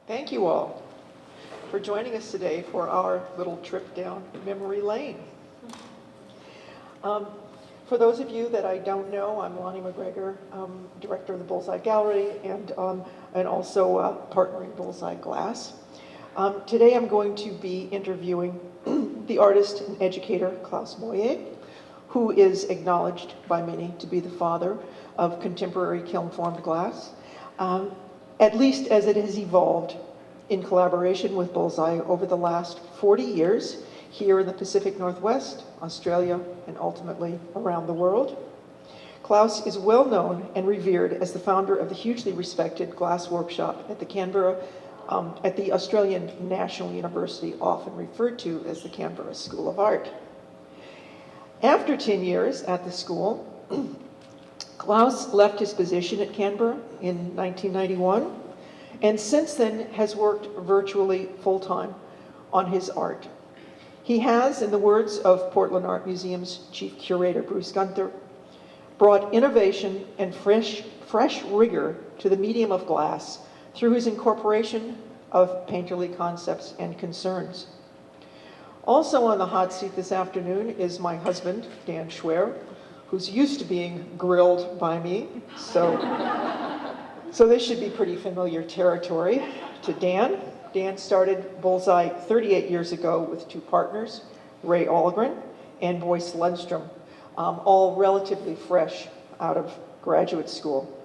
Thank you all for joining us today for our little trip down memory lane. For those of you that I don't know, I'm Lani McGregor, director of the Bullseye Gallery and also partnering Bullseye Glass. Today I'm going to be interviewing the artist and educator Klaus Moje, who is acknowledged by many to be the father of contemporary kiln-formed glass, at least as it has evolved in collaboration with Bullseye over the last 40 years here in the Pacific Northwest, Australia, and ultimately around the world. Klaus is well known and revered as the founder of the hugely respected glass workshop at the Australian National University, often referred to as the Canberra School of Art. After 10 years at the school, Klaus left his position at Canberra in 1991, and since then has worked virtually full-time on his art. He has, in the words of Portland Art Museum's chief curator, Bruce Gunther, brought innovation and fresh rigor to the medium of glass through his incorporation of painterly concepts and concerns. Also on the hot seat this afternoon is my husband, Dan Schwoerer, who's used to being grilled by me, so this should be pretty familiar territory to Dan. Dan started Bullseye 38 years ago with two partners, Ray Ahlgren and Boyce Lundstrom, all relatively fresh out of graduate school.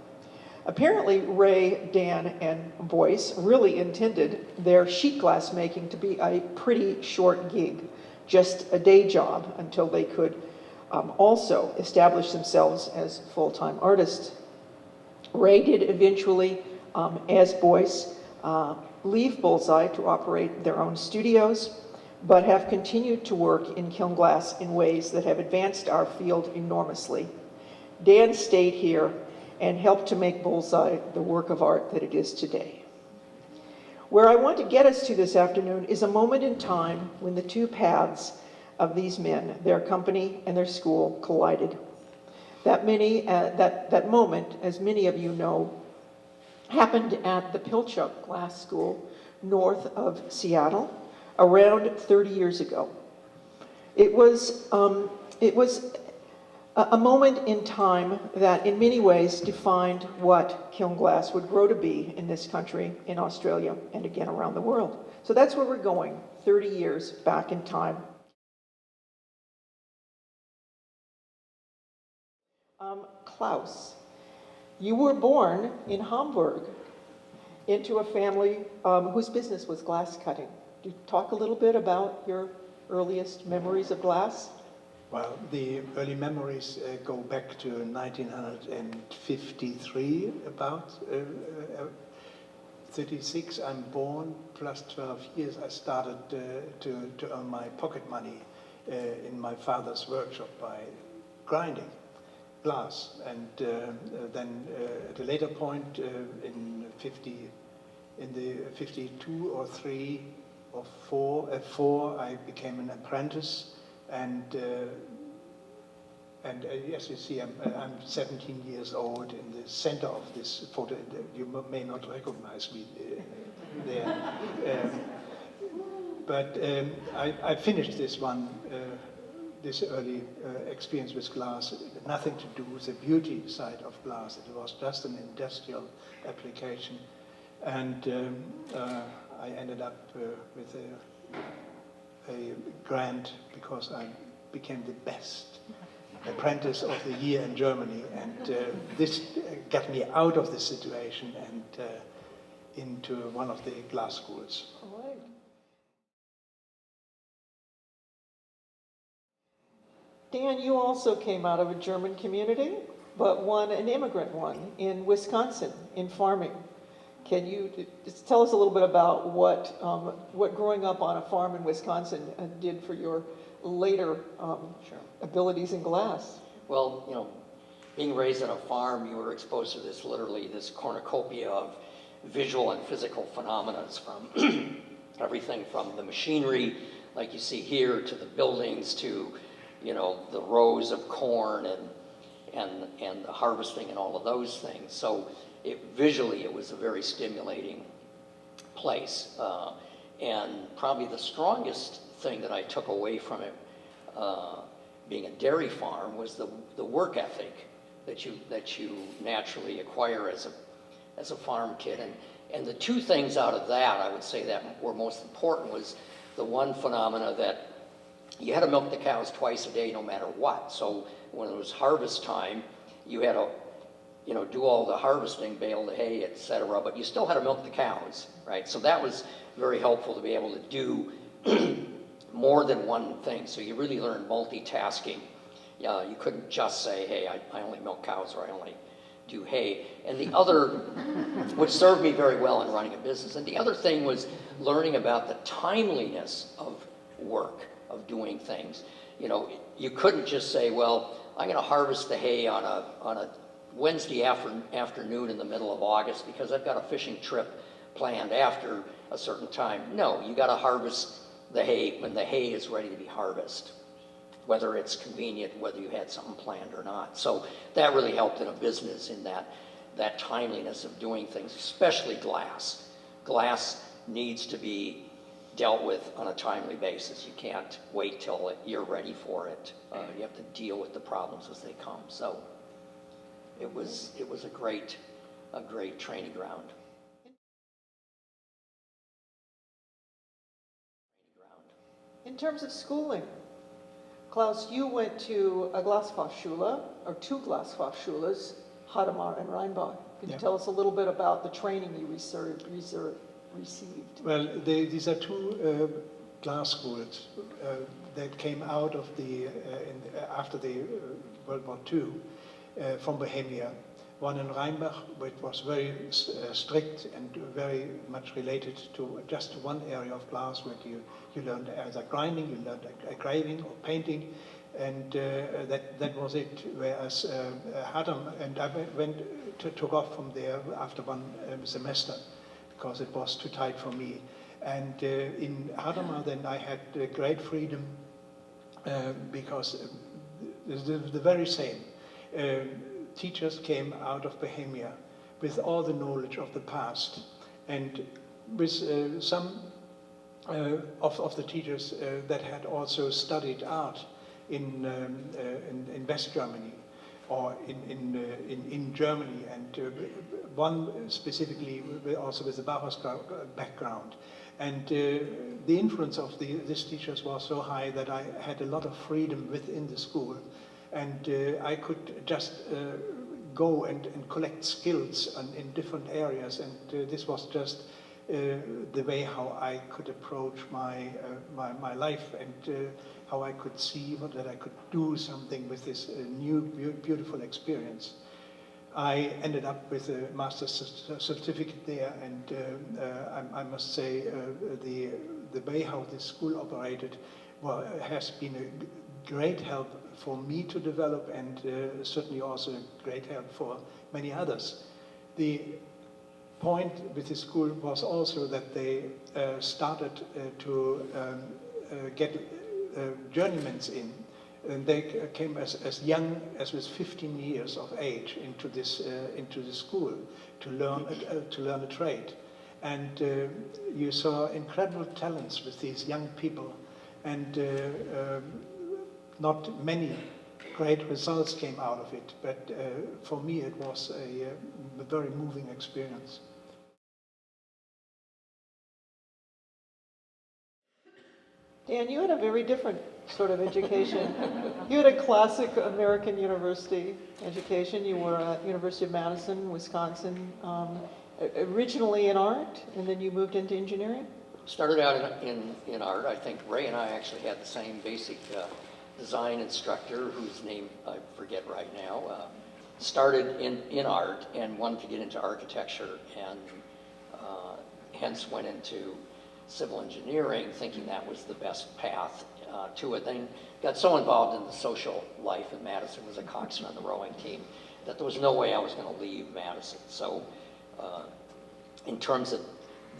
Apparently, Ray, Dan, and Boyce really intended their sheet glass making to be a pretty short gig, just a day job until they could also establish themselves as full-time artists. Ray did eventually, as Boyce, leave Bullseye to operate their own studios, but have continued to work in kiln glass in ways that have advanced our field enormously. Dan stayed here and helped to make Bullseye the work of art that it is today. Where I want to get us to this afternoon is a moment in time when the two paths of these men, their company and their school, collided. That moment, as many of you know, happened at the Pilchuck Glass School north of Seattle around 30 years ago. It was a moment in time that in many ways defined what kiln glass would grow to be in this country, in Australia, and again around the world. So that's where we're going, 30 years back in time. Klaus, you were born in Hamburg into a family whose business was glass cutting. Do you talk a little bit about your earliest memories of glass? Well, the early memories go back to 1953, about 36 I'm born, plus 12 years I started to earn my pocket money in my father's workshop by grinding glass. And then at a later point in the 52 or 3 or 4, I became an apprentice. And yes, you see, I'm 17 years old in the center of this photo. You may not recognize me there. But I finished this one, this early experience with glass. Nothing to do with the beauty side of glass. It was just an industrial application. And I ended up with a grant because I became the best apprentice of the year in Germany, and this got me out of this situation and into one of the glass schools. All right. Dan, you also came out of a German community, but an immigrant one in Wisconsin, in farming. Can you just tell us a little bit about what growing up on a farm in Wisconsin did for your later abilities in glass? Well, you know, being raised on a farm, you were exposed to this cornucopia of visual and physical phenomena from everything from the machinery, like you see here, to the buildings, to, you know, the rows of corn and the harvesting and all of those things. So visually, it was a very stimulating place. And probably the strongest thing that I took away from it, being a dairy farm, was the work ethic that you naturally acquire as a farm kid. And the two things out of that, I would say, that were most important was the one phenomena that you had to milk the cows twice a day no matter what. So when it was harvest time, you had to, do all the harvesting, bale the hay, etc., but you still had to milk the cows, right? So that was very helpful to be able to do more than one thing. So you really learned multitasking. You couldn't just say, hey, I only milk cows, or I only do hay. And the other, which served me very well in running a business, and the other thing was learning about the timeliness of work, of doing things. You couldn't just say, well, I'm going to harvest the hay on a Wednesday afternoon in the middle of August because I've got a fishing trip planned after a certain time. No, you got to harvest the hay when the hay is ready to be harvested, whether it's convenient, whether you had something planned or not. So that really helped in a business, in that timeliness of doing things, especially glass. Glass needs to be dealt with on a timely basis. You can't wait till you're ready for it. You have to deal with the problems as they come. So it was a great training ground. In terms of schooling, Klaus, you went to a Glasfachschule, or two Glasfachschules, Hadamar and Rheinbach. Can you tell us a little bit about the training you received? Well, these are two glass schools that came out of after the World War II from Bohemia. One in Rheinbach, which was very strict and very much related to just one area of glass, where you learned either grinding, you learned engraving or painting, and that was it. Whereas Hadam, and I took off from there after one semester because it was too tight for me. And in Hadamar then I had great freedom because the very same. Teachers came out of Bohemia with all the knowledge of the past, and with some of the teachers that had also studied art in West Germany or in Germany, and one specifically also with the Bauhaus background. And the influence of these teachers was so high that I had a lot of freedom within the school. And I could just go and collect skills in different areas, and this was just the way how I could approach my life, and how I could see that I could do something with this new beautiful experience. I ended up with a master's certificate there, and I must say the way how this school operated has been a great help for me to develop, and certainly also a great help for many others. The point with the school was also that they started to get journeymen in, and they came as young as with 15 years of age into the school to learn a trade, and you saw incredible talents with these young people, and not many great results came out of it, but for me it was a very moving experience. Dan, you had a very different sort of education. You had a classic American university education. You were at University of Madison, Wisconsin, originally in art, and then you moved into engineering? Started out in art. I think Ray and I actually had the same basic design instructor, whose name I forget right now. Started in art and wanted to get into architecture, and hence went into civil engineering, thinking that was the best path to it. Then got so involved in the social life in Madison, was a coxswain on the rowing team, that there was no way I was going to leave Madison. So in terms of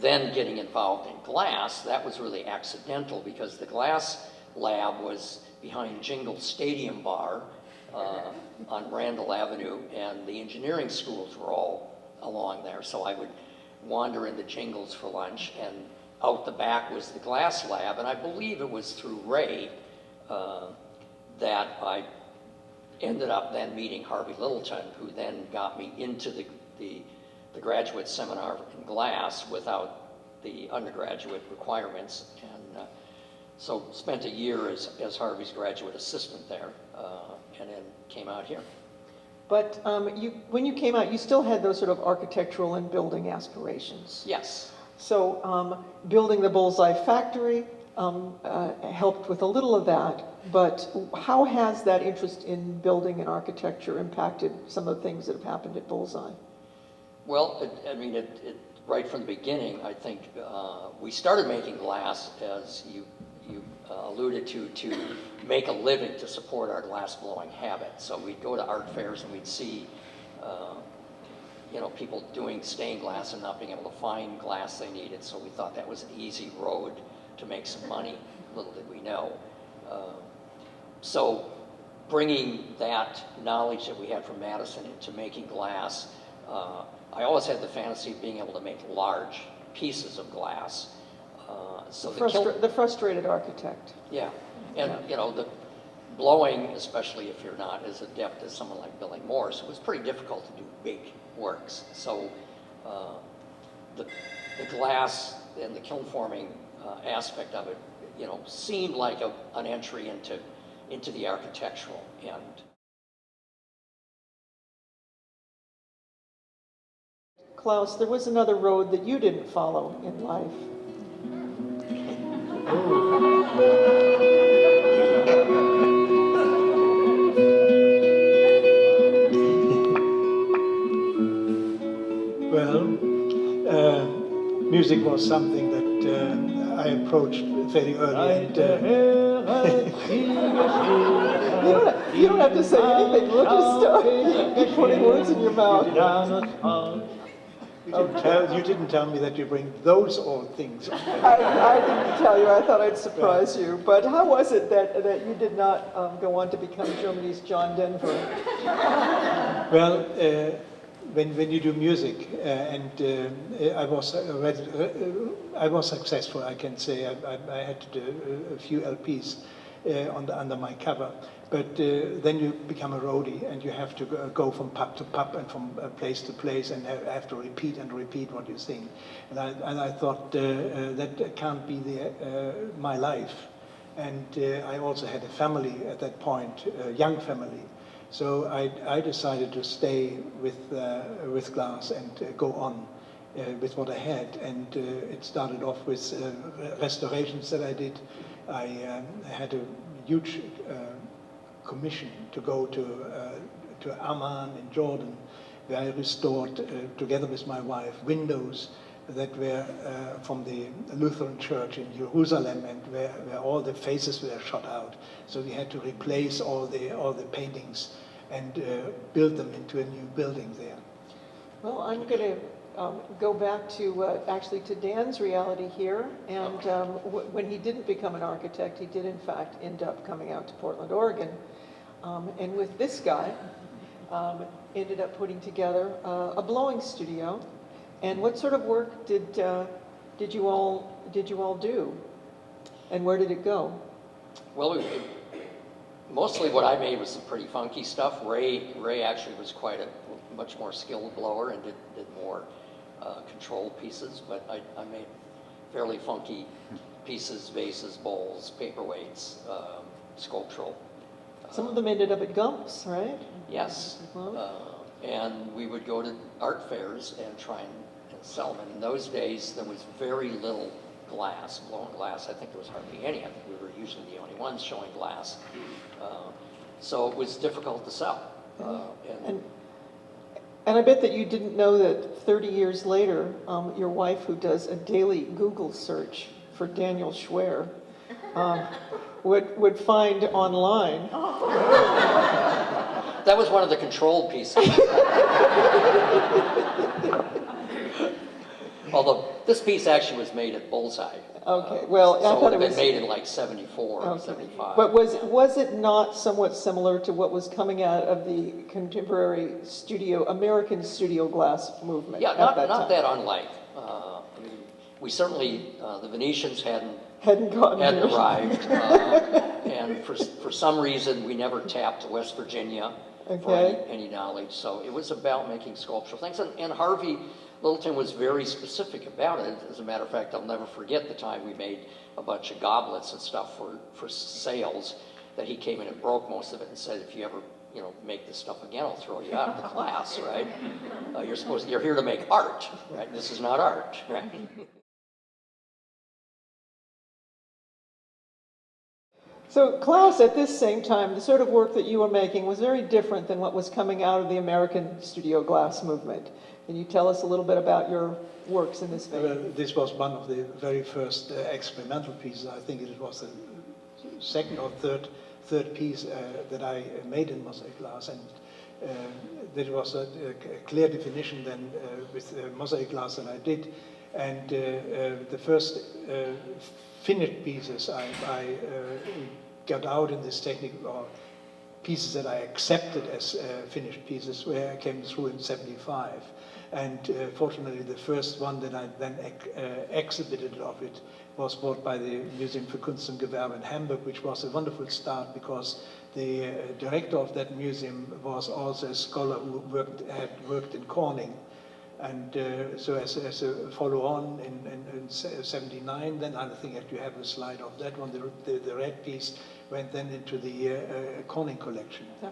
then getting involved in glass, that was really accidental, because the glass lab was behind Jingle Stadium Bar on Randall Avenue, and the engineering schools were all along there. So I would wander into Jingles for lunch, and out the back was the glass lab, and I believe it was through Ray that I ended up then meeting Harvey Littleton, who then got me into the graduate seminar in glass without the undergraduate requirements, and so spent a year as Harvey's graduate assistant there, and then came out here. But when you came out, you still had those sort of architectural and building aspirations. Yes. So building the Bullseye factory helped with a little of that, but how has that interest in building and architecture impacted some of the things that have happened at Bullseye? Well, right from the beginning, I think we started making glass, as you alluded to make a living to support our glass blowing habit. So we'd go to art fairs and we'd see people doing stained glass and not being able to find glass they needed, so we thought that was an easy road to make some money, little did we know. So bringing that knowledge that we had from Madison into making glass, I always had the fantasy of being able to make large pieces of glass. So the frustrated architect. Yeah, and the blowing, especially if you're not as adept as someone like Billy Morse, it was pretty difficult to do big works. So the glass and the kiln forming aspect of it, seemed like an entry into the architectural end. Klaus, there was another road that you didn't follow in life. Well, music was something that I approached very early. You don't have to say anything. We'll just keep putting words in your mouth. You didn't tell me that you bring those old things. I didn't tell you. I thought I'd surprise you. But how was it that you did not go on to become Germany's John Denver? Well, when you do music, and I was successful, I can say. I had to do a few LPs under my cover. But then you become a roadie, and you have to go from pub to pub and from place to place, and have to repeat and repeat what you sing. And I thought that can't be my life. And I also had a family at that point, a young family. So I decided to stay with glass and go on with what I had. And it started off with restorations that I did. I had a huge commission to go to Amman in Jordan, where I restored, together with my wife, windows that were from the Lutheran church in Jerusalem, and where all the faces were shot out. So we had to replace all the paintings and build them into a new building there. Well, I'm going to go back to actually to Dan's reality here. And when he didn't become an architect, he did in fact end up coming out to Portland, Oregon. And with this guy, ended up putting together a blowing studio. And what sort of work did you all do? And where did it go? Well, mostly what I made was some pretty funky stuff. Ray actually was quite a much more skilled blower and did more controlled pieces, but I made fairly funky pieces, vases, bowls, paperweights, sculptural. Some of them ended up at Gump's, right? Yes. And we would go to art fairs and try and sell them. And in those days, there was very little glass, blown glass. I think there was hardly any. I think we were usually the only ones showing glass. So it was difficult to sell. And I bet that you didn't know that 30 years later, your wife, who does a daily Google search for Daniel Schwoerer, would find online. That was one of the controlled pieces. Although this piece actually was made at Bullseye. Okay, well, so I thought it was was made in like 74 or 75. But was it not somewhat similar to what was coming out of the contemporary American studio glass movement? Yeah, not that unlike. I mean, we certainly, the Venetians hadn't Hadn't gotten here. arrived, and for some reason, we never tapped West Virginia for Okay. any knowledge. So it was about making sculptural things, and Harvey Littleton was very specific about it. As a matter of fact, I'll never forget the time we made a bunch of goblets and stuff for sales, that he came in and broke most of it and said, if you ever make this stuff again, I'll throw you out of the class, right? You're here to make art, right? This is not art, right? So Klaus, at this same time, the sort of work that you were making was very different than what was coming out of the American studio glass movement. Can you tell us a little bit about your works in this vein? Well, this was one of the very first experimental pieces. I think it was the second or third piece that I made in mosaic glass, and there was a clear definition then with mosaic glass that I did, and the first finished pieces I got out in this technique, or pieces that I accepted as finished pieces, where I came through in '75. And fortunately, the first one that I then exhibited of it was bought by the Museum für Kunst und Gewerbe in Hamburg, which was a wonderful start because the director of that museum was also a scholar who had worked in Corning. And so as a follow-on in '79, then I think that you have a slide of that one, the red piece went then into the Corning collection. Yeah.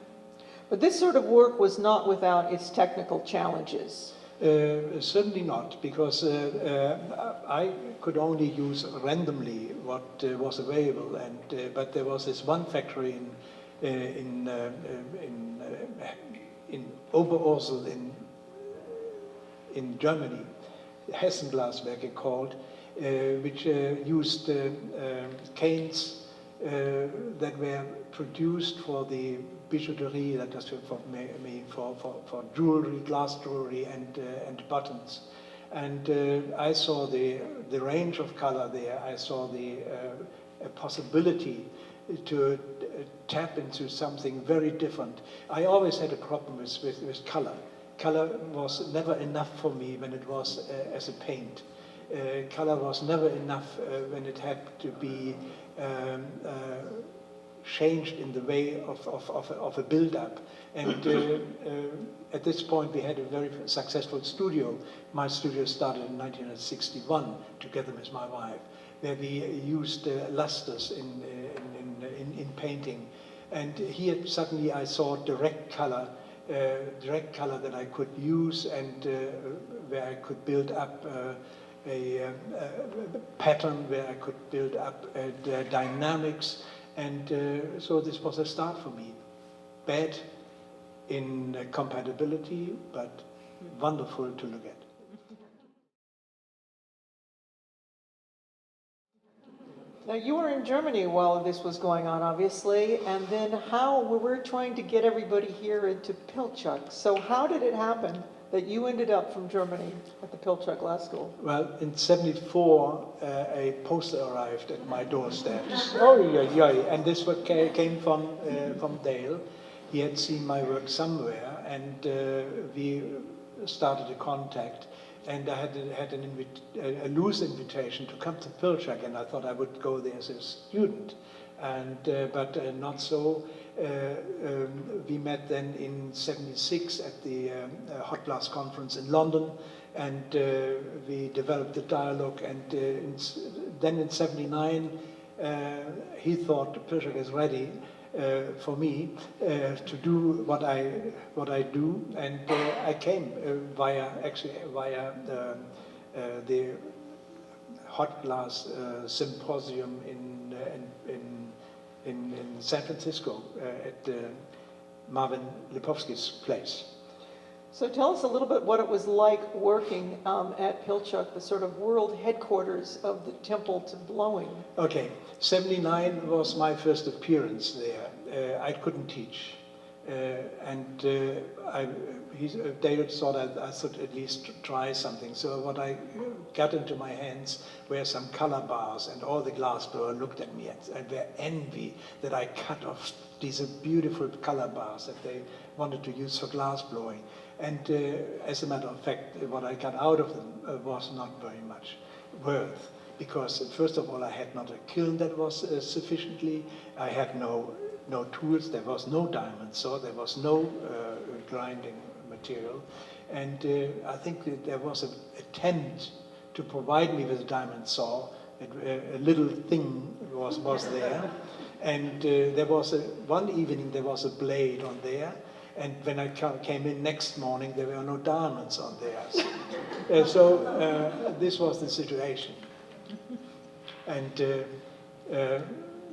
But this sort of work was not without its technical challenges. Certainly not, because I could only use randomly what was available, and but there was this one factory in Oberursel in Germany, Hessen Glaswerke called, which used canes that were produced for the bijouterie, that is for jewelry, glass jewelry, and buttons. And I saw the range of color there. I saw the possibility to tap into something very different. I always had a problem with color. Color was never enough for me when it was as a paint. Color was never enough when it had to be changed in the way of a build-up. And at this point we had a very successful studio. My studio started in 1961 together with my wife, where we used lusters in painting. And here suddenly I saw direct color that I could use, and where I could build up a pattern, where I could build up dynamics, and so this was a start for me. Bad in compatibility, but wonderful to look at. Now, you were in Germany while this was going on, obviously, and then we're trying to get everybody here into Pilchuck. So how did it happen that you ended up from Germany at the Pilchuck Glass School? Well, in '74, a poster arrived at my doorstep. Oh, yeah, and this one came from Dale. He had seen my work somewhere, and we started a contact. And I had a loose invitation to come to Pilchuck, and I thought I would go there as a student, and but not so. We met then in '76 at the Hot Glass Conference in London, and we developed the dialogue. And then in '79, he thought Pilchuck is ready for me to do what I do, and I came via the Hot Glass Symposium in San Francisco at Marvin Lipovsky's place. So tell us a little bit what it was like working at Pilchuck, the sort of world headquarters of the temple to blowing. Okay, '79 was my first appearance there. I couldn't teach. David thought I should at least try something. So what I got into my hands were some color bars, and all the glass blowers looked at me and were envy that I cut off these beautiful color bars that they wanted to use for glass blowing. And as a matter of fact, what I got out of them was not very much worth, because first of all, I had not a kiln that was sufficiently, I had no tools, there was no diamond saw, there was no grinding material, and I think that there was an attempt to provide me with a diamond saw. A little thing was there, and there was one evening there was a blade on there, and when I came in next morning there were no diamonds on there. So this was the situation, and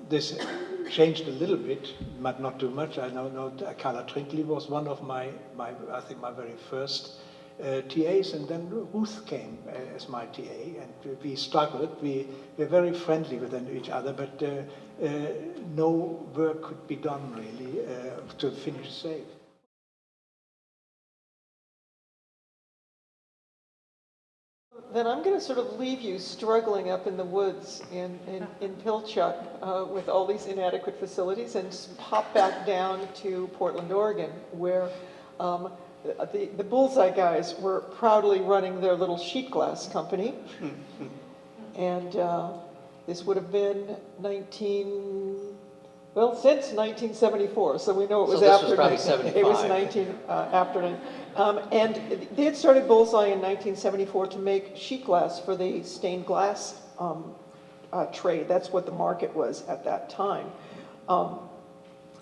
this changed a little bit, but not too much. I know Carla Trinkley was one of my I think my very first TAs, and then Ruth came as my TA, and we struggled. We were very friendly with each other, but no work could be done really to finish safe. Then I'm going to sort of leave you struggling up in the woods in Pilchuck with all these inadequate facilities, and pop back down to Portland, Oregon, where the Bullseye guys were proudly running their little sheet glass company. And this would have been since 1974, so we know it was so this after. Was probably 75. It was after. And they had started Bullseye in 1974 to make sheet glass for the stained glass trade. That's what the market was at that time.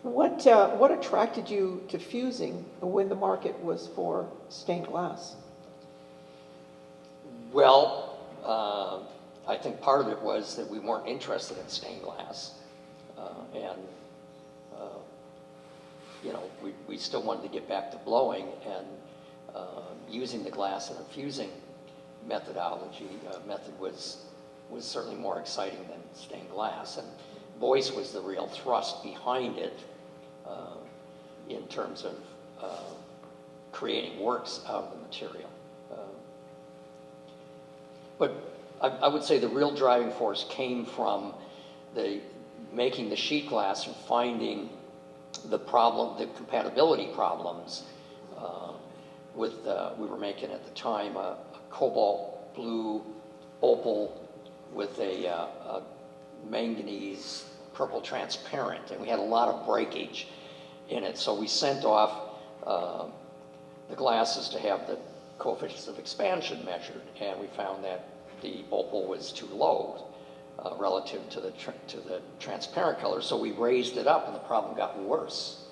What attracted you to fusing when the market was for stained glass? Well, I think part of it was that we weren't interested in stained glass. We still wanted to get back to blowing, and using the glass in a fusing method was certainly more exciting than stained glass. And voice was the real thrust behind it in terms of creating works out of the material. But I would say the real driving force came from making the sheet glass and finding the compatibility problems we were making at the time a cobalt blue opal with a manganese purple transparent, and we had a lot of breakage in it. So we sent off the glasses to have the coefficients of expansion measured, and we found that the opal was too low relative to the transparent color. So we raised it up, and the problem got worse.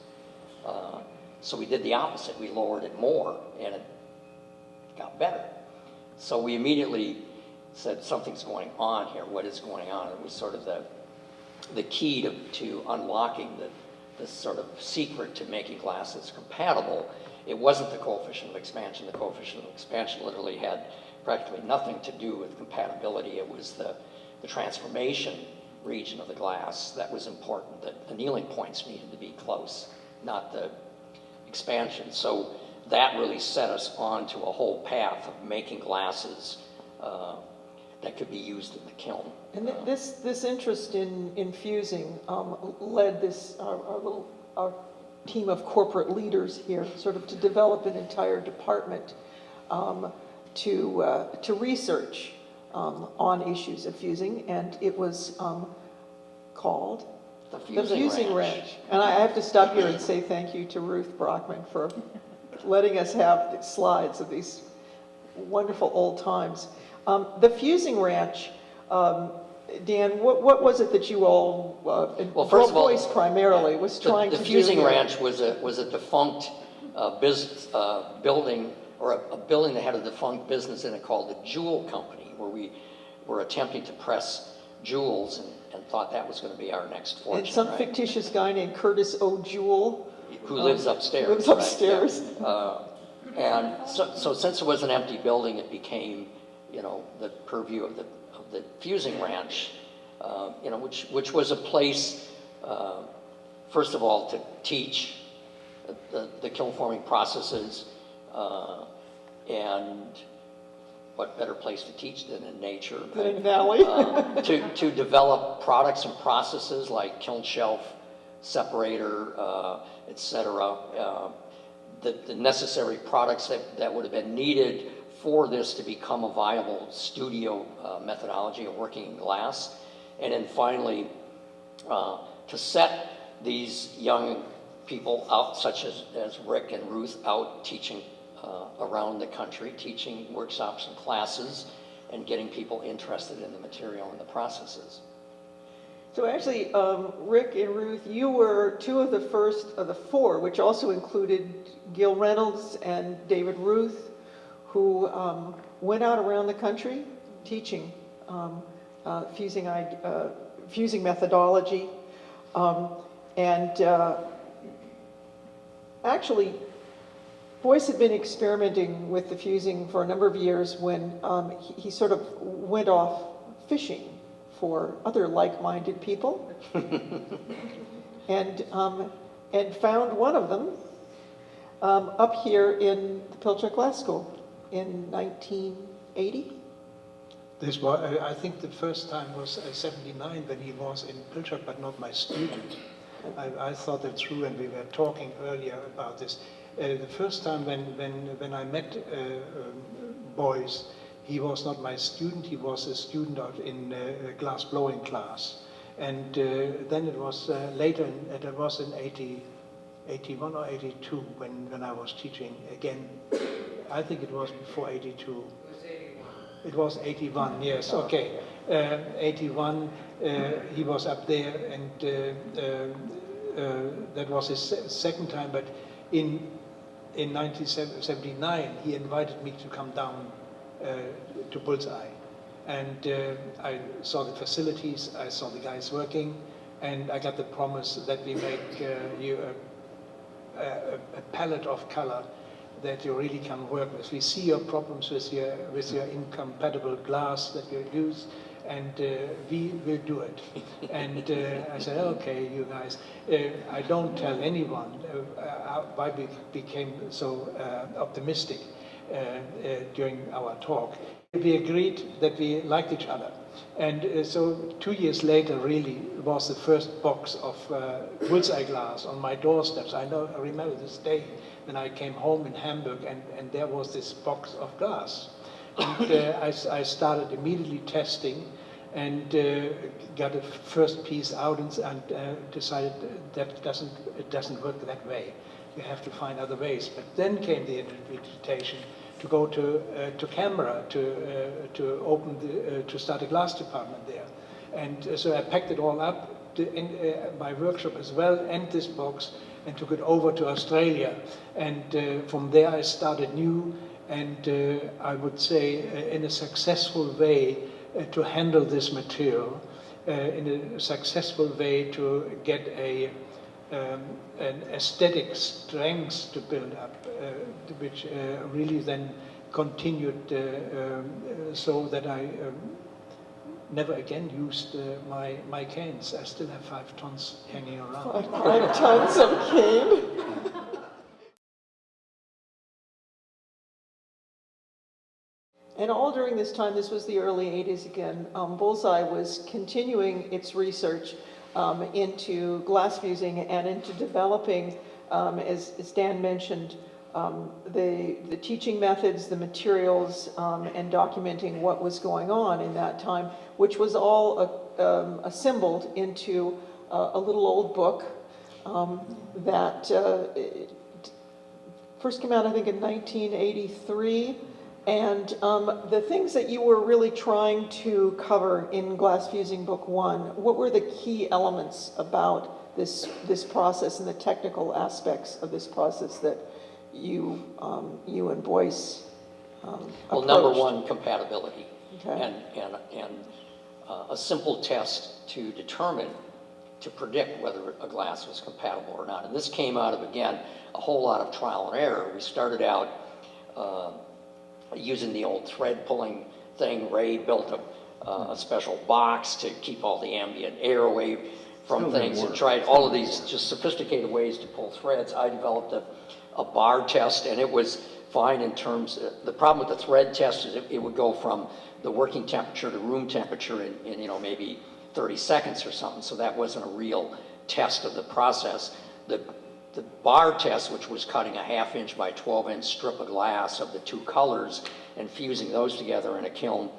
So we did the opposite. We lowered it more, and it got better. So we immediately said, something's going on here. What is going on? It was sort of the key to unlocking this sort of secret to making glasses compatible. It wasn't the coefficient of expansion. The coefficient of expansion literally had practically nothing to do with compatibility. It was the transformation region of the glass that was important. That the annealing points needed to be close, not the expansion. So that really set us onto a whole path of making glasses that could be used in the kiln. And this interest in fusing led our team of corporate leaders here sort of to develop an entire department to research on issues of fusing, and it was called The Fusing Ranch. And I have to stop here and say thank you to Ruth Brockman for letting us have the slides of these wonderful old times. The Fusing Ranch, Dan, what was it that you all, first of all, voice primarily, was trying to do? The Fusing Ranch was a defunct building, or a building that had a defunct business in it called the Jewel Company, where we were attempting to press jewels and thought that was going to be our next fortune. And some fictitious guy named Curtis O. Jewell. Who lives upstairs. Lives upstairs. Right? Yeah. And so since it was an empty building, it became, the purview of the Fusing Ranch, which was a place, first of all, to teach the kiln forming processes, and what better place to teach than in nature? Than in Valley. To develop products and processes like kiln shelf, separator, et cetera, the necessary products that would have been needed for this to become a viable studio methodology of working in glass. And then finally, to set these young people out, such as Rick and Ruth, out teaching around the country, teaching workshops and classes, and getting people interested in the material and the processes. So actually, Rick and Ruth, you were two of the first of the four, which also included Gil Reynolds and David Ruth, who went out around the country teaching fusing methodology. Actually, Boyce had been experimenting with the fusing for a number of years when he sort of went off fishing for other like-minded people and found one of them up here in the Pilchuck Glass School in 1980. This was, I think the first time was 79 when he was in Pilchuck, but not my student. I thought that through, and we were talking earlier about this. The first time when I met Boyce, he was not my student, he was a student in glass blowing class. And then it was later, it was in 81 or 82 when I was teaching again. I think it was before 82. It was 81, yes, okay. 81, he was up there, and that was his second time, but in 1979, he invited me to come down to Bullseye. And I saw the facilities, I saw the guys working, and I got the promise that we make you a palette of color that you really can work with. We see your problems with your incompatible glass that you use, and we will do it. And I said, okay, you guys, I don't tell anyone why we became so optimistic during our talk. We agreed that we liked each other. And so 2 years later, really, was the first box of Bullseye glass on my doorsteps. I remember this day when I came home in Hamburg, and there was this box of glass. And I started immediately testing, and got a first piece out, and decided that it doesn't work that way. You have to find other ways. But then came the invitation to go to Canberra to open to start a glass department there, and so I packed it all up in my workshop as well, and this box, and took it over to Australia, and from there I started new, and I would say in a successful way to handle this material, in a successful way to get an aesthetic strength to build up, which really then continued so that I never again used my canes. I still have 5 tons hanging around. 5 tons of cane. And all during this time, this was the early 80s again, Bullseye was continuing its research into glass fusing and into developing, as Dan mentioned, the teaching methods, the materials, and documenting what was going on in that time, which was all assembled into a little old book that first came out, I think, in 1983. And the things that you were really trying to cover in Glass Fusing Book 1, what were the key elements about this process and the technical aspects of this process that you and Boyce well, number one, compatibility. Okay. And a simple test to determine, to predict whether a glass was compatible or not. And this came out of, again, a whole lot of trial and error. We started out using the old thread pulling thing. Ray built a special box to keep all the ambient air away from things and tried all of these just sophisticated ways to pull threads. I developed a bar test, and it was fine in terms, the problem with the thread test is it would go from the working temperature to room temperature in you know, maybe 30 seconds or something, so that wasn't a real test of the process. The bar test, which was cutting a 1/2 inch by 12 inch strip of glass of the two colors and fusing those together in a kiln,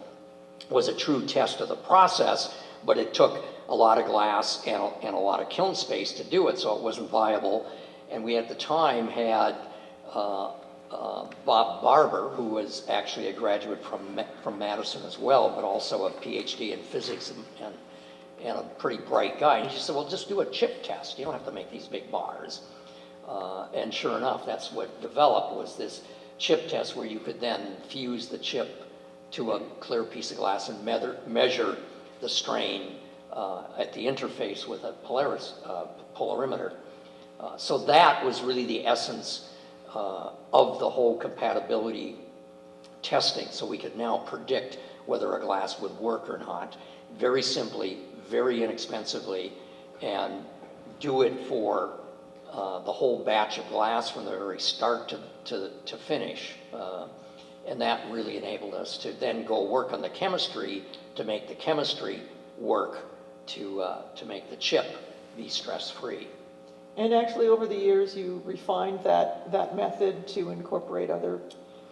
was a true test of the process, but it took a lot of glass and a lot of kiln space to do it, so it wasn't viable. And we at the time had Bob Barber, who was actually a graduate from Madison as well, but also a PhD in physics and a pretty bright guy. And he said, well, just do a chip test. You don't have to make these big bars. And sure enough, that's what developed, was this chip test where you could then fuse the chip to a clear piece of glass and measure the strain at the interface with a polarimeter. So that was really the essence of the whole compatibility testing. So we could now predict whether a glass would work or not, very simply, very inexpensively, and do it for the whole batch of glass from the very start to finish. And that really enabled us to then go work on the chemistry to make the chemistry work to make the chip be stress-free. And actually, over the years, you refined that method to incorporate other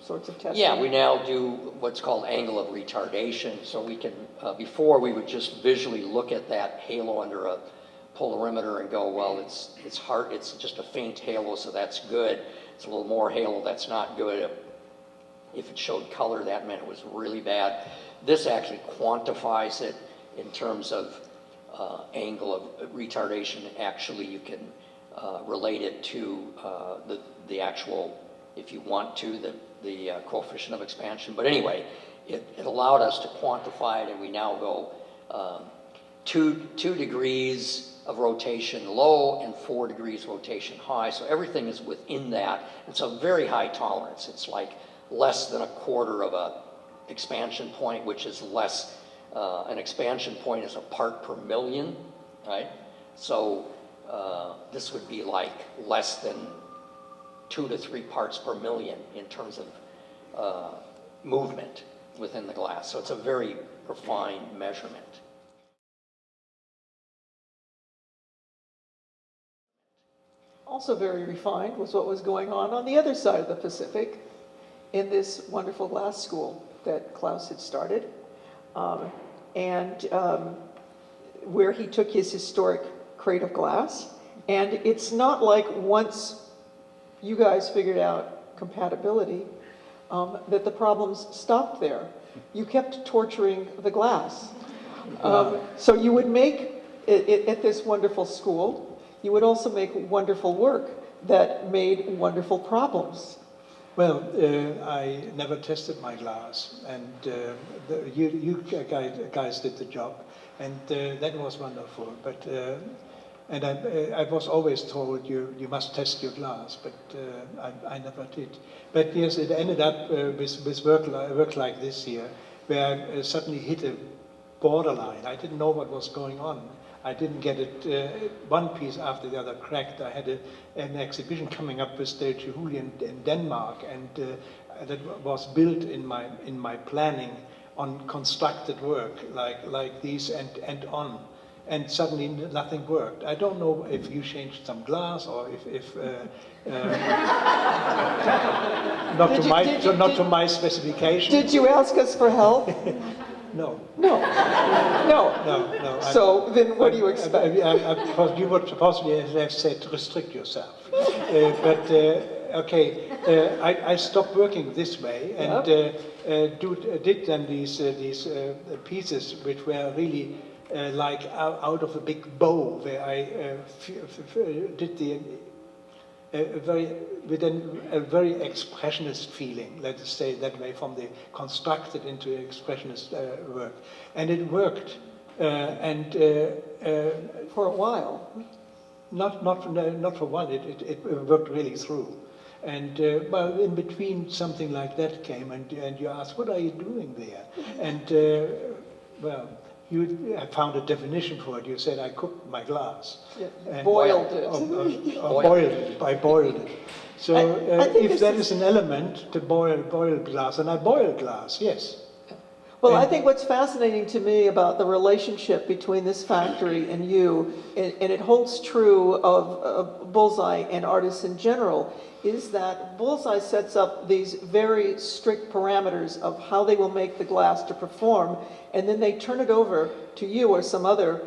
sorts of testing? Yeah, we now do what's called angle of retardation. So we can, before we would just visually look at that halo under a polarimeter and go, well, it's hard, it's just a faint halo, so that's good. It's a little more halo, that's not good. If it showed color, that meant it was really bad. This actually quantifies it in terms of angle of retardation. Actually, you can relate it to the actual, if you want to, the coefficient of expansion. But anyway, it allowed us to quantify it, and we now go 2 degrees of rotation low and 4 degrees rotation high. So everything is within that. It's a very high tolerance. It's like less than 1/4 of a expansion point, which is less, an expansion point is a part per million, right? So this would be like less than 2 to 3 parts per million in terms of movement within the glass. So it's a very refined measurement. Also very refined was what was going on the other side of the Pacific in this wonderful glass school that Klaus had started, where he took his historic crate of glass. And it's not like once you guys figured out compatibility that the problems stopped there. You kept torturing the glass. So you would make, at this wonderful school, you would also make wonderful work that made wonderful problems. Well, I never tested my glass, and you guys did the job, and that was wonderful. But and I was always told you must test your glass, but I never did. But yes, it ended up with work like this here, where I suddenly hit a borderline. I didn't know what was going on. I didn't get it one piece after the other cracked. I had an exhibition coming up with Daniel Schwoerer in Denmark, and that was built in my planning on constructed work like these and on. And suddenly nothing worked. I don't know if you changed some glass or if not to my specification. Did you ask us for help? No. No. No. No. So then what do you expect? You would possibly have said restrict yourself. Okay, I stopped working this way and did then these pieces which were really like out of a big bow, where I did a very expressionist feeling, let us say that way, from the constructed into expressionist work, and it worked. For a while. Not for a while. It worked really through. And well, in between something like that came, and you ask, what are you doing there? And well, you have found a definition for it. You said, I cooked my glass. Yeah, And- boiled it. Or boiled it. I boiled it. So I think if this that is- is an element to boil glass, and I boil glass, yes. Well, I And- think what's fascinating to me about the relationship between this factory and you, and it holds true of Bullseye and artists in general, is that Bullseye sets up these very strict parameters of how they will make the glass to perform, and then they turn it over to you or some other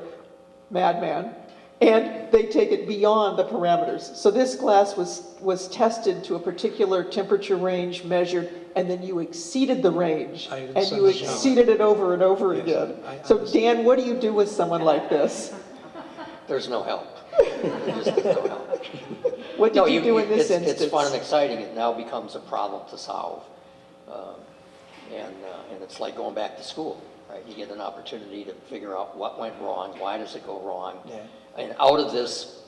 madman, and they take it beyond the parameters. So this glass was tested to a particular temperature range, measured, and then you exceeded the range, I and you understand. exceeded it over and over Yes, again. I So understand. Dan, what do you do with someone like this? There's no help. There just is no help. What did No, you do in this it's instance? fun and exciting. It now becomes a problem to solve. And it's like going back to school, right? You get an opportunity to figure out what went wrong, why does it go wrong? Yeah. And out of this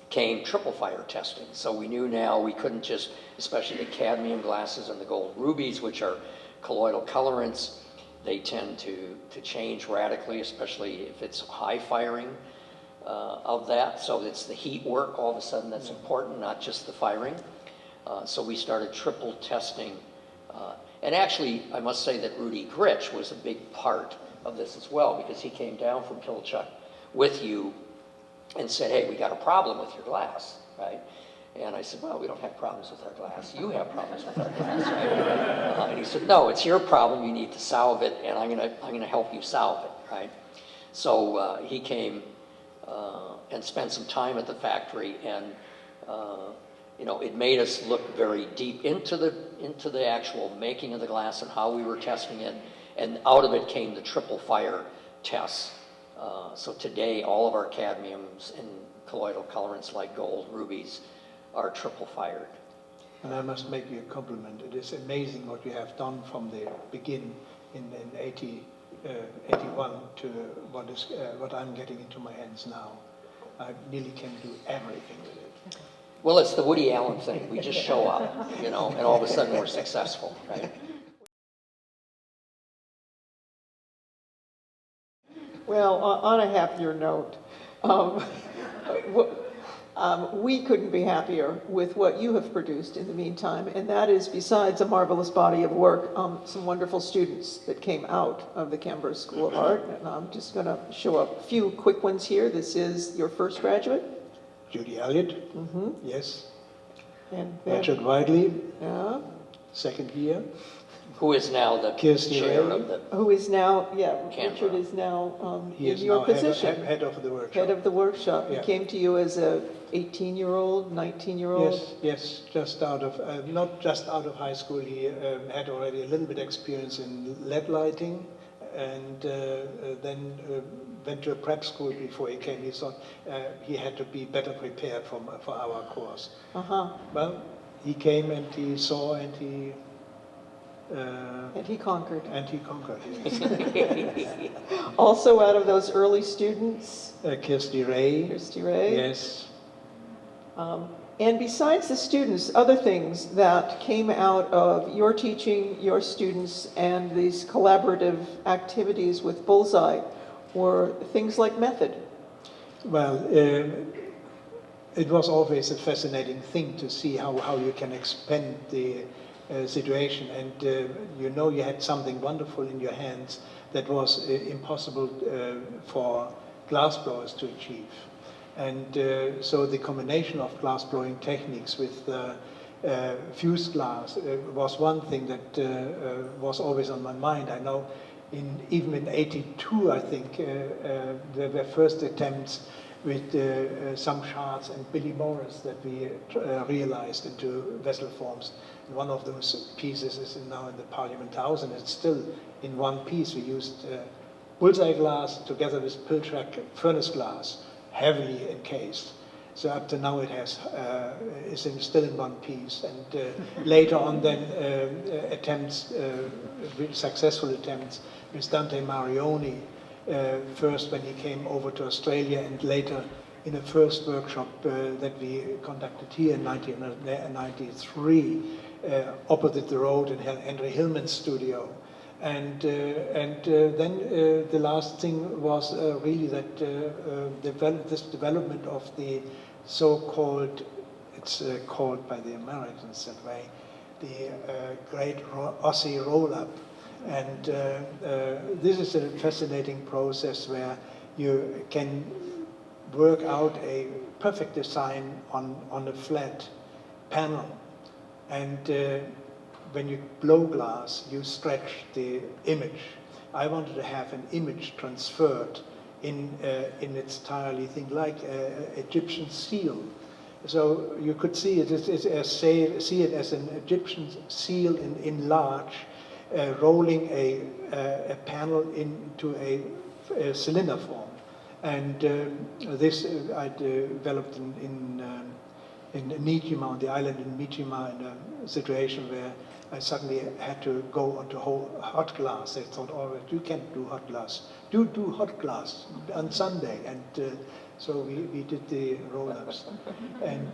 came triple fire testing. So we knew now we couldn't just, especially the cadmium glasses and the gold rubies, which are colloidal colorants, they tend to change radically, especially if it's high firing of that. So it's the heat work all of a sudden that's important, not just the firing. So we started triple testing. And actually, I must say that Rudy Gritch was a big part of this as well, because he came down from Pilchuck with you and said, hey, we got a problem with your glass, right? And I said, well, we don't have problems with our glass. You have problems with our glass, right? And he said, no, it's your problem. You need to solve it, and I'm gonna help you solve it, right? So he came and spent some time at the factory, and you know, it made us look very deep into the actual making of the glass and how we were testing it, and out of it came the triple fire tests. So today, all of our cadmiums and colloidal colorants like gold, rubies, are triple fired. And I must make you a compliment. It is amazing what you have done from the begin in 81 to what I'm getting into my hands now. I nearly can do everything with it. Well, it's the Woody Allen thing. We just show up, you know, and all of a sudden we're successful, right? Well, on a happier note, we couldn't be happier with what you have produced in the meantime, and that is, besides a marvelous body of work, some wonderful students that came out of the Canberra School of Art, and I'm just going to show a few quick ones here. This is your first graduate. Judy Elliott, yes. And then, Richard Whiteley, yeah, second year. Who is now the Kirsten chair Ray. of the who is now, Canberra. Richard is now He in is your now position. head of the workshop. Head of the workshop. Yeah. He came to you as a 18-year-old, 19-year-old? Yes, yes, just out of, not just out of high school, he had already a little bit experience in LED lighting, and then went to a prep school before he came. He thought he had to be better prepared for our course. Uh-huh. Well, he came and he saw and he... And he conquered. and he conquered, yes. Also out of those early students, Kirsty Ray, Kirsty Ray. yes. And besides the students, other things that came out of your teaching, your students, and these collaborative activities with Bullseye were things like method. Well, it was always a fascinating thing to see how you can expand the situation, and you know you had something wonderful in your hands that was impossible for glassblowers to achieve. And so the combination of glassblowing techniques with fused glass was one thing that was always on my mind. I know even in '82, I think, there were first attempts with some shards and Billy Morris that we realized into vessel forms. And one of those pieces is now in the Parliament House, and it's still in one piece. We used Bullseye glass together with Pilchuck furnace glass, heavily encased. So up to now it has still in one piece. And later on then attempts, successful attempts with Dante Marioni, first when he came over to Australia, and later in a first workshop that we conducted here in 1993, opposite the road in Henry Hillman's studio. Then the last thing was really that this development of the so-called, it's called by the Americans that way, the great Aussie roll-up. And this is a fascinating process where you can work out a perfect design on a flat panel. And when you blow glass, you stretch the image. I wanted to have an image transferred in its entirely thing, like Egyptian seal. So you could see it as an Egyptian seal in large, rolling a panel into a cylinder form. And this I developed in Nijima, on the island in Nijima, in a situation where I suddenly had to go onto hot glass. They thought, all right, you can't do hot glass. Do hot glass on Sunday. And so we did the roll-ups. And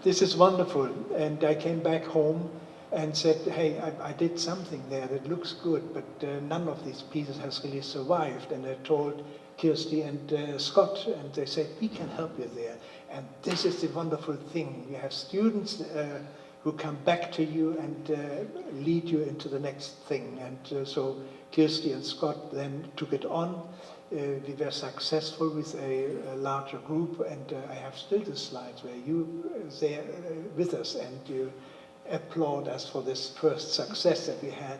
this is wonderful. And I came back home and said, hey, I did something there that looks good, but none of these pieces has really survived. And I told Kirsty and Scott, and they said, we can help you there. And this is the wonderful thing. You have students who come back to you and lead you into the next thing. And so Kirsty and Scott then took it on. We were successful with a larger group, and I have still the slides where you there with us, and you applaud us for this first success that we had.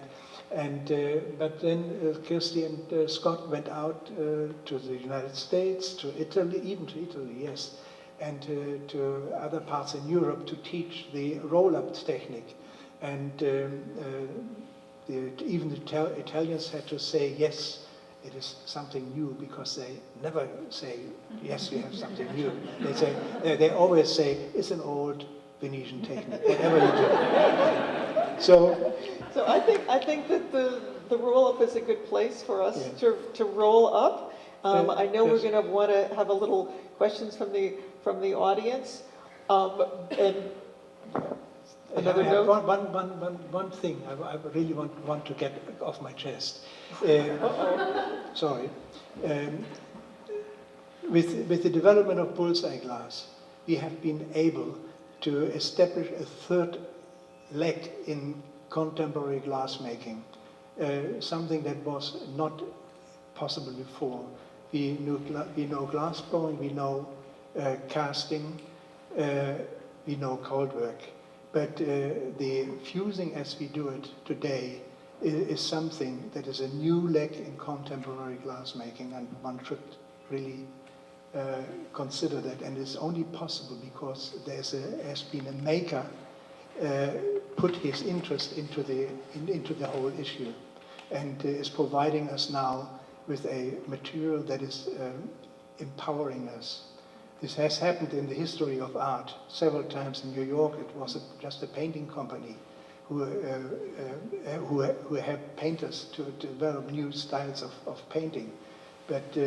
And but then Kirsty and Scott went out to the United States, to Italy, even to Italy, yes, and to other parts in Europe to teach the roll-up technique. And even the Italians had to say, yes, it is something new, because they never say, yes, we have something new. They say, they always say, it's an old Venetian technique, whatever you do. So I think that the roll-up is a good place for us Yeah. to roll up. I know we're yes. going to want to have a little questions from the audience. And another I have note. one thing I really want to get off my chest. Sorry. With the development of Bullseye Glass, we have been able to establish a third leg in contemporary glassmaking, something that was not possible before. We know glass blowing, we know casting, we know cold work, but the fusing as we do it today is something that is a new leg in contemporary glassmaking, and one should really consider that. And it's only possible because has been a maker put his interest into the whole issue, and is providing us now with a material that is empowering us. This has happened in the history of art several times. In New York, it was just a painting company who had painters to develop new styles of painting. But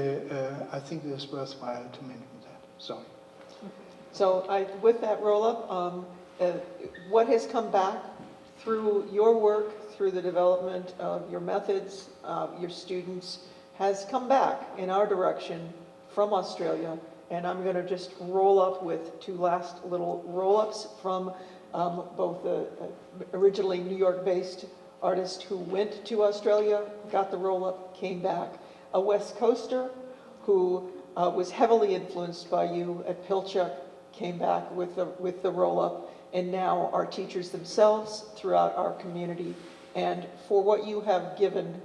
I think it is worthwhile to mention that. Sorry. So with that roll-up, what has come back through your work, through the development of your methods, your students, has come back in our direction from Australia. And I'm going to just roll up with two last little roll-ups from both the originally New York-based artist who went to Australia, got the roll-up, came back. A West Coaster who was heavily influenced by you at Pilchuck, came back with the roll-up, and now are teachers themselves throughout our community. And for what you have given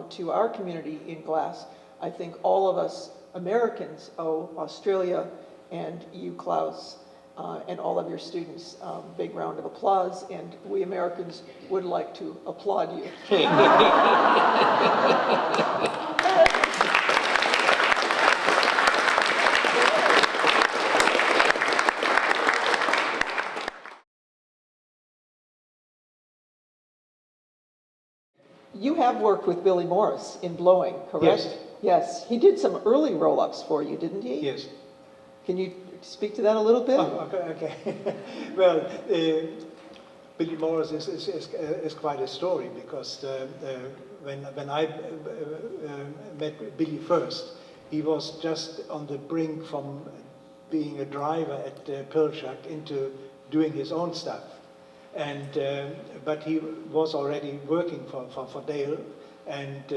to our community in glass, I think all of us Americans owe Australia and you, Klaus, and all of your students a big round of applause, and we Americans would like to applaud you. You have worked with Billy Morris in blowing, correct? Yes. Yes. He did some early roll-ups for you, didn't he? Yes. Can you speak to that a little bit? Oh, okay. Well, Billy Morris is quite a story, because when I met Billy first, he was just on the brink from being a driver at Pilchuck into doing his own stuff. And, but he was already working for Dale, and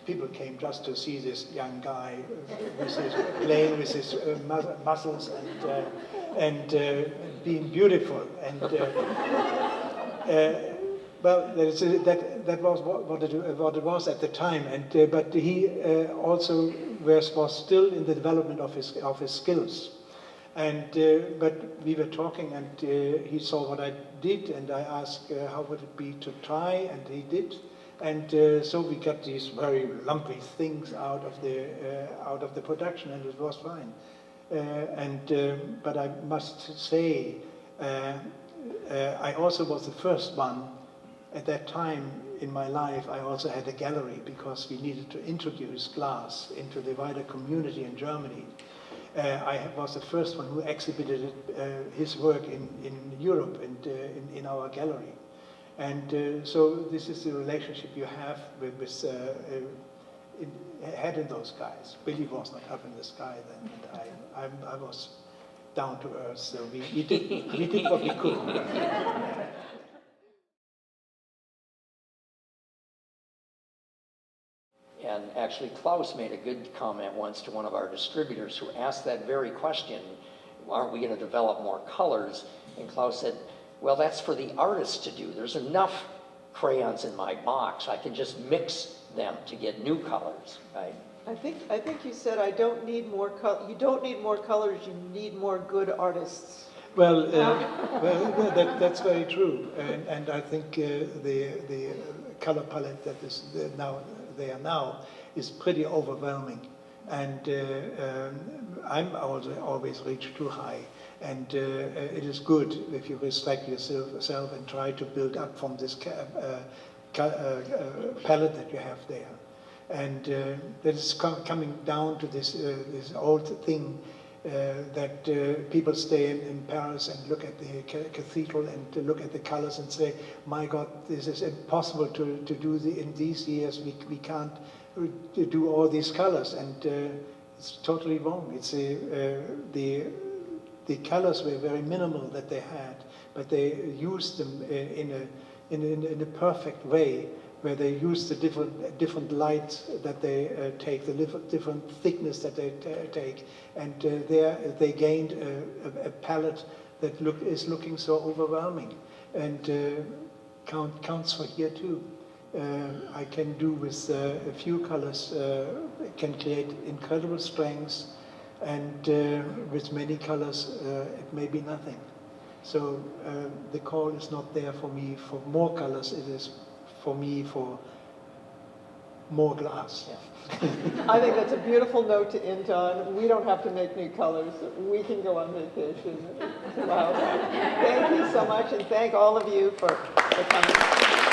people came just to see this young guy with his, playing with his muscles and being beautiful. And well, that was what it was at the time. And but he also was still in the development of his skills. And but we were talking, and he saw what I did, and I asked how would it be to try, and he did. And so we got these very lumpy things out of the production, and it was fine. But I must say, I also was the first one at that time in my life. I also had a gallery because we needed to introduce glass into the wider community in Germany. I was the first one who exhibited his work in Europe and in our gallery. And so this is the relationship you have had in those guys. Billy was not up in the sky then, and I was down to earth, so we did what we could. And actually, Klaus made a good comment once to one of our distributors who asked that very question, aren't we going to develop more colors? And Klaus said, well, that's for the artists to do. There's enough crayons in my box. I can just mix them to get new colors, right? I think you said I don't need more you don't need more colors, you need more good artists. Well, that's very true, and I think the color palette that is there now is pretty overwhelming, and I'm always reach too high, and it is good if you respect yourself and try to build up from this palette that you have there, and that is coming down to this old thing. That people stay in Paris and look at the cathedral and to look at the colors and say, my God, this is impossible to do in these years. We can't do all these colors, and it's totally wrong. It's the colors were very minimal that they had, but they used them in a perfect way, where they use the different lights that they take, the different thickness that they take, and there they gained a palette that is looking so overwhelming, and counts for here too. I can do with a few colors, can create incredible strengths, and with many colors it may be nothing. So the call is not there for me for more colors, it is for me for more glass. Yeah. I think that's a beautiful note to end on. We don't have to make new colors. We can go on vacation. Wow. Thank you so much, and thank all of you for coming.